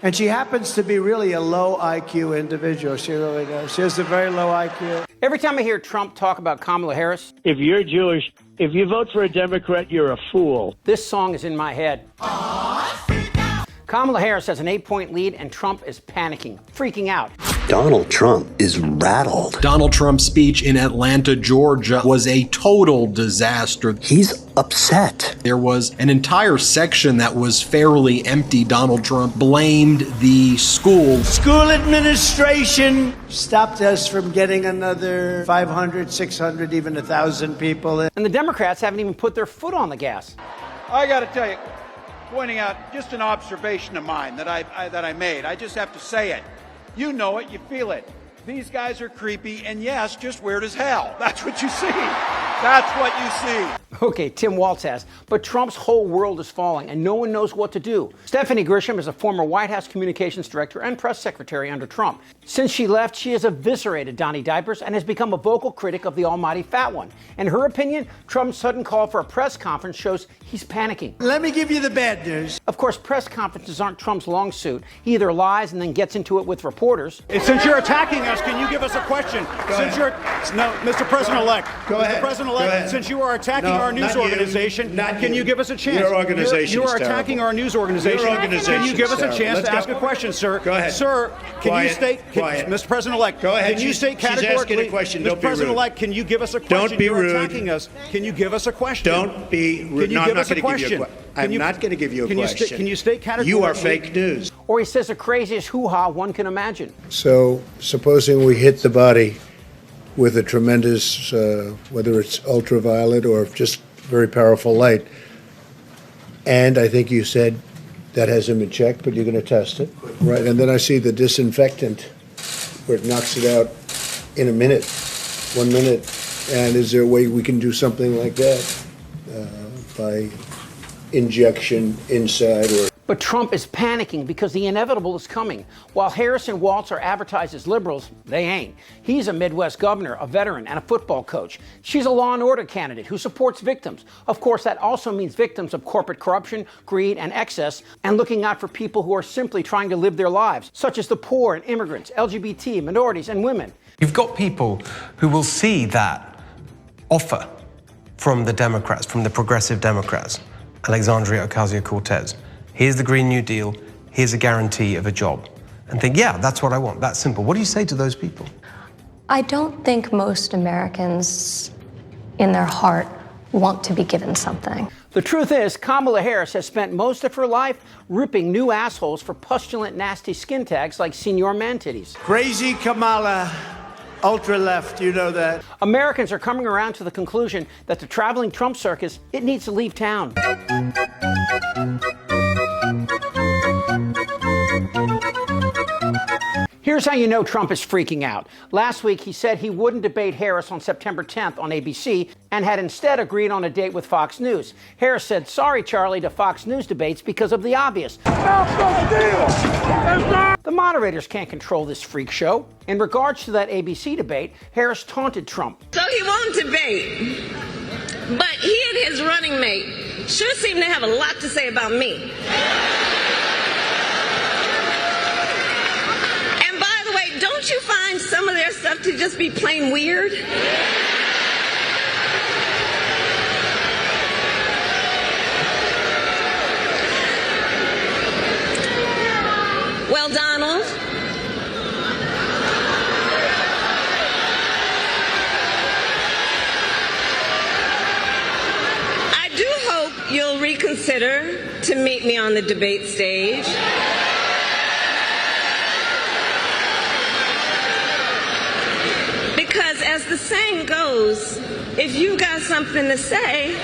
And she happens to be really a low IQ individual. She really does. She has a very low IQ. Every time I hear Trump talk about Kamala Harris, if you're Jewish, if you vote for a Democrat, you're a fool. this song is in my head. Kamala Harris has an 8-point lead, and Trump is panicking, freaking out. Donald Trump is rattled. Donald Trump's speech in Atlanta, Georgia was a total disaster. He's upset. There was an entire section that was fairly empty. Donald Trump blamed the school. School administration stopped us from getting another 500, 600, even 1,000 people in. And the Democrats haven't even put their foot on the gas. I got to tell you, pointing out just an observation of mine that I made. I just have to say it. You know it, you feel it. These guys are creepy, and yes, just weird as hell. That's what you see. That's what you see. Okay, Tim Waltz has. But Trump's whole world is falling, and no one knows what to do. Stephanie Grisham is a former White House communications director and press secretary under Trump. Since she left, she has eviscerated Donnie Diapers and has become a vocal critic of the almighty fat one. In her opinion, Trump's sudden call for a press conference shows he's panicking. Let me give you the bad news. Of course, press conferences aren't Trump's long suit. He either lies and then gets into it with reporters. Since you're attacking us, can you give us a question? Mr. President-elect. Go ahead. Mr. President-elect, since you are attacking our news organization, can you give us a chance? Your organization You are is attacking terrible. our news organization. Your organization Can you give is us a terrible. chance Let's to ask go. a question, sir? Go ahead. Sir, can Quiet. you state, Quiet. Mr. President-elect, Go ahead. can you state She's asking categorically, a question. Mr. Don't be rude. President-elect, can you give us a question? Don't be You're rude. attacking us. Can you give us a question? Don't be rude. Can you No, give I'm not us a going to give you a question? question. I'm not going to give you a question. Can you state categorically? You are fake news. Or he says the craziest hoo-ha one can imagine. So, supposing we hit the body with a tremendous, whether it's ultraviolet or just very powerful light, and I think you said that hasn't been checked, but you're going to test it, right? And then I see the disinfectant where it knocks it out in a minute, 1 minute. And is there a way we can do something like that by injection inside or? But Trump is panicking because the inevitable is coming. While Harris and Waltz are advertised as liberals, they ain't. He's a Midwest governor, a veteran, and a football coach. She's a law and order candidate who supports victims. Of course, that also means victims of corporate corruption, greed, and excess, and looking out for people who are simply trying to live their lives, such as the poor and immigrants, LGBT, minorities, and women. You've got people who will see that offer from the Democrats, from the progressive Democrats, Alexandria Ocasio-Cortez. Here's the Green New Deal, here's a guarantee of a job. And think, yeah, that's what I want, that's simple. What do you say to those people? I don't think most Americans in their heart want to be given something. The truth is, Kamala Harris has spent most of her life ripping new assholes for pustulant, nasty skin tags like Senior Man Titties. Crazy Kamala, ultra-left, you know that. Americans are coming around to the conclusion that the traveling Trump circus, it needs to leave town. Here's how you know Trump is freaking out. Last week, he said he wouldn't debate Harris on September 10th on ABC and had instead agreed on a date with Fox News. Harris said, sorry, Charlie, to Fox News debates because of the obvious. The moderators can't control this freak show. In regards to that ABC debate, Harris taunted Trump. So he won't debate, but he and his running mate sure seem to have a lot to say about me. Don't you find some of their stuff to just be plain weird? Well, Donald, I do hope you'll reconsider to meet me on the debate stage. Because as the saying goes, if you got something to say, say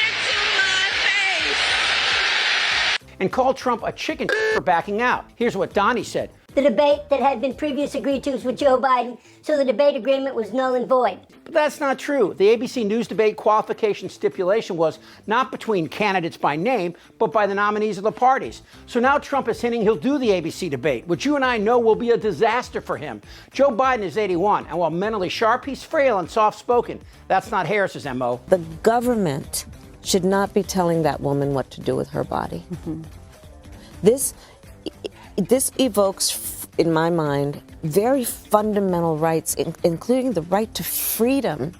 it to my face. And called Trump a chicken for backing out. Here's what Donnie said. The debate that had been previously agreed to was with Joe Biden, so the debate agreement was null and void. But that's not true. The ABC News debate qualification stipulation was not between candidates by name, but by the nominees of the parties. So now Trump is hinting he'll do the ABC debate, which you and I know will be a disaster for him. Joe Biden is 81, and while mentally sharp, he's frail and soft-spoken. That's not Harris's MO. The government should not be telling that woman what to do with her body. This evokes, in my mind, very fundamental rights, including the right to freedom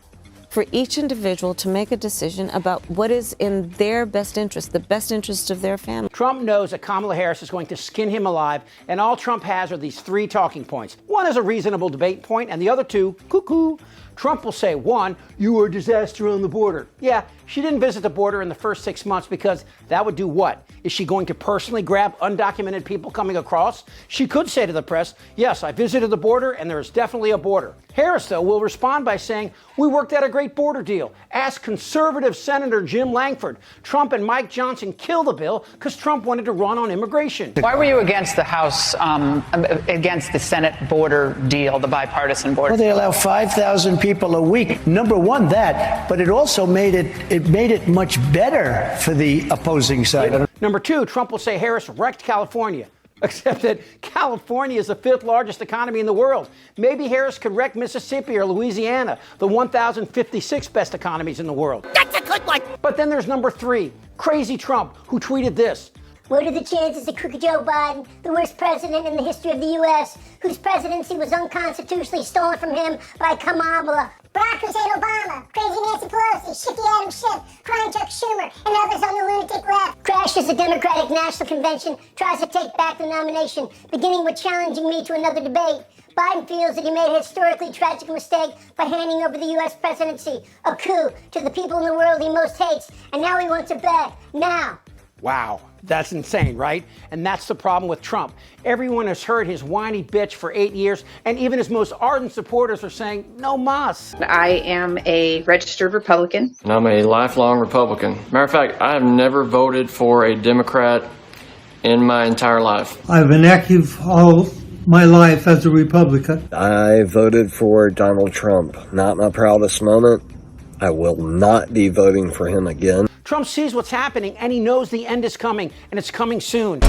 for each individual to make a decision about what is in their best interest, the best interest of their family. Trump knows that Kamala Harris is going to skin him alive, and all Trump has are these 3 talking points. One is a reasonable debate point, and the other 2, cuckoo. Trump will say, 1, you were a disaster on the border. Yeah, she didn't visit the border in the first 6 months because that would do what? Is she going to personally grab undocumented people coming across? She could say to the press, yes, I visited the border and there is definitely a border. Harris, though, will respond by saying, we worked out a great border deal. Ask conservative Senator Jim Langford. Trump and Mike Johnson killed the bill because Trump wanted to run on immigration. Why were you against the House, against the Senate border deal, the bipartisan border? Well, they allow 5,000 people a week. Number one, that, but it also made it much better for the opposing side. Number 2, Trump will say Harris wrecked California. Except that California is the 5th largest economy in the world. Maybe Harris could wreck Mississippi or Louisiana, the 1,056 best economies in the world. That's a good one! But then there's number 3, Crazy Trump, who tweeted this. What are the chances that crooked Joe Biden, the worst president in the history of the U.S., whose presidency was unconstitutionally stolen from him by Kamala, Barack Hussein Obama, Crazy Nancy Pelosi, Shifty Adam Schiff, Crying Chuck Schumer, and others on the lunatic left, crashes the Democratic National Convention, tries to take back the nomination, beginning with challenging me to another debate. Biden feels that he made a historically tragic mistake by handing over the U.S. presidency, a coup, to the people in the world he most hates, and now he wants it back, now. Wow, that's insane, right? And that's the problem with Trump. Everyone has heard his whiny bitch for 8 years, and even his most ardent supporters are saying, no mas. I am a registered Republican. And I'm a lifelong Republican. Matter of fact, I have never voted for a Democrat in my entire life. I've been active all my life as a Republican. I voted for Donald Trump. Not my proudest moment. I will not be voting for him again. Trump sees what's happening and he knows the end is coming, and it's coming soon.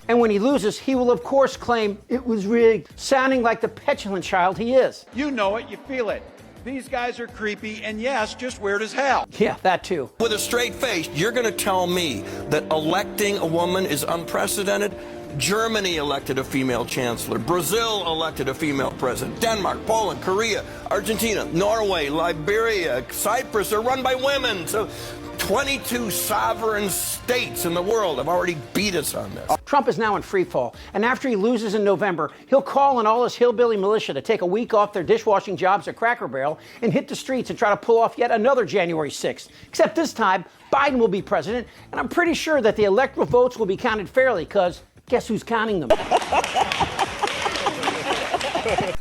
And when he loses, he will of course claim it was rigged, sounding like the petulant child he is. You know it, you feel it. These guys are creepy and yes, just weird as hell. Yeah, that too. With a straight face, you're going to tell me that electing a woman is unprecedented? Germany elected a female chancellor. Brazil elected a female president. Denmark, Poland, Korea, Argentina, Norway, Liberia, Cyprus are run by women. So 22 sovereign states in the world have already beat us on this. Trump is now in free fall, and after he loses in November, he'll call on all his hillbilly militia to take a week off their dishwashing jobs at Cracker Barrel and hit the streets and try to pull off yet another January 6th. Except this time, Biden will be president, and I'm pretty sure that the electoral votes will be counted fairly, because guess who's counting them?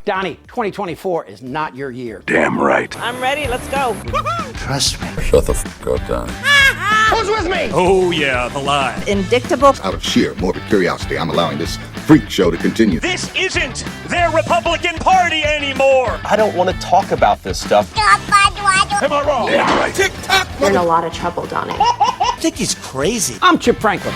Donnie, 2024 is not your year. Damn right. I'm ready. Let's go. Trust me. Shut the fuck up, Donnie. Who's with me? Oh, yeah, the lie. Indictable. Out of sheer morbid curiosity, I'm allowing this freak show to continue. This isn't their Republican Party anymore. I don't want to talk about this stuff. Am I wrong? Yeah, right. You're in a lot of trouble, Donnie. I think he's crazy. I'm Chip Franklin.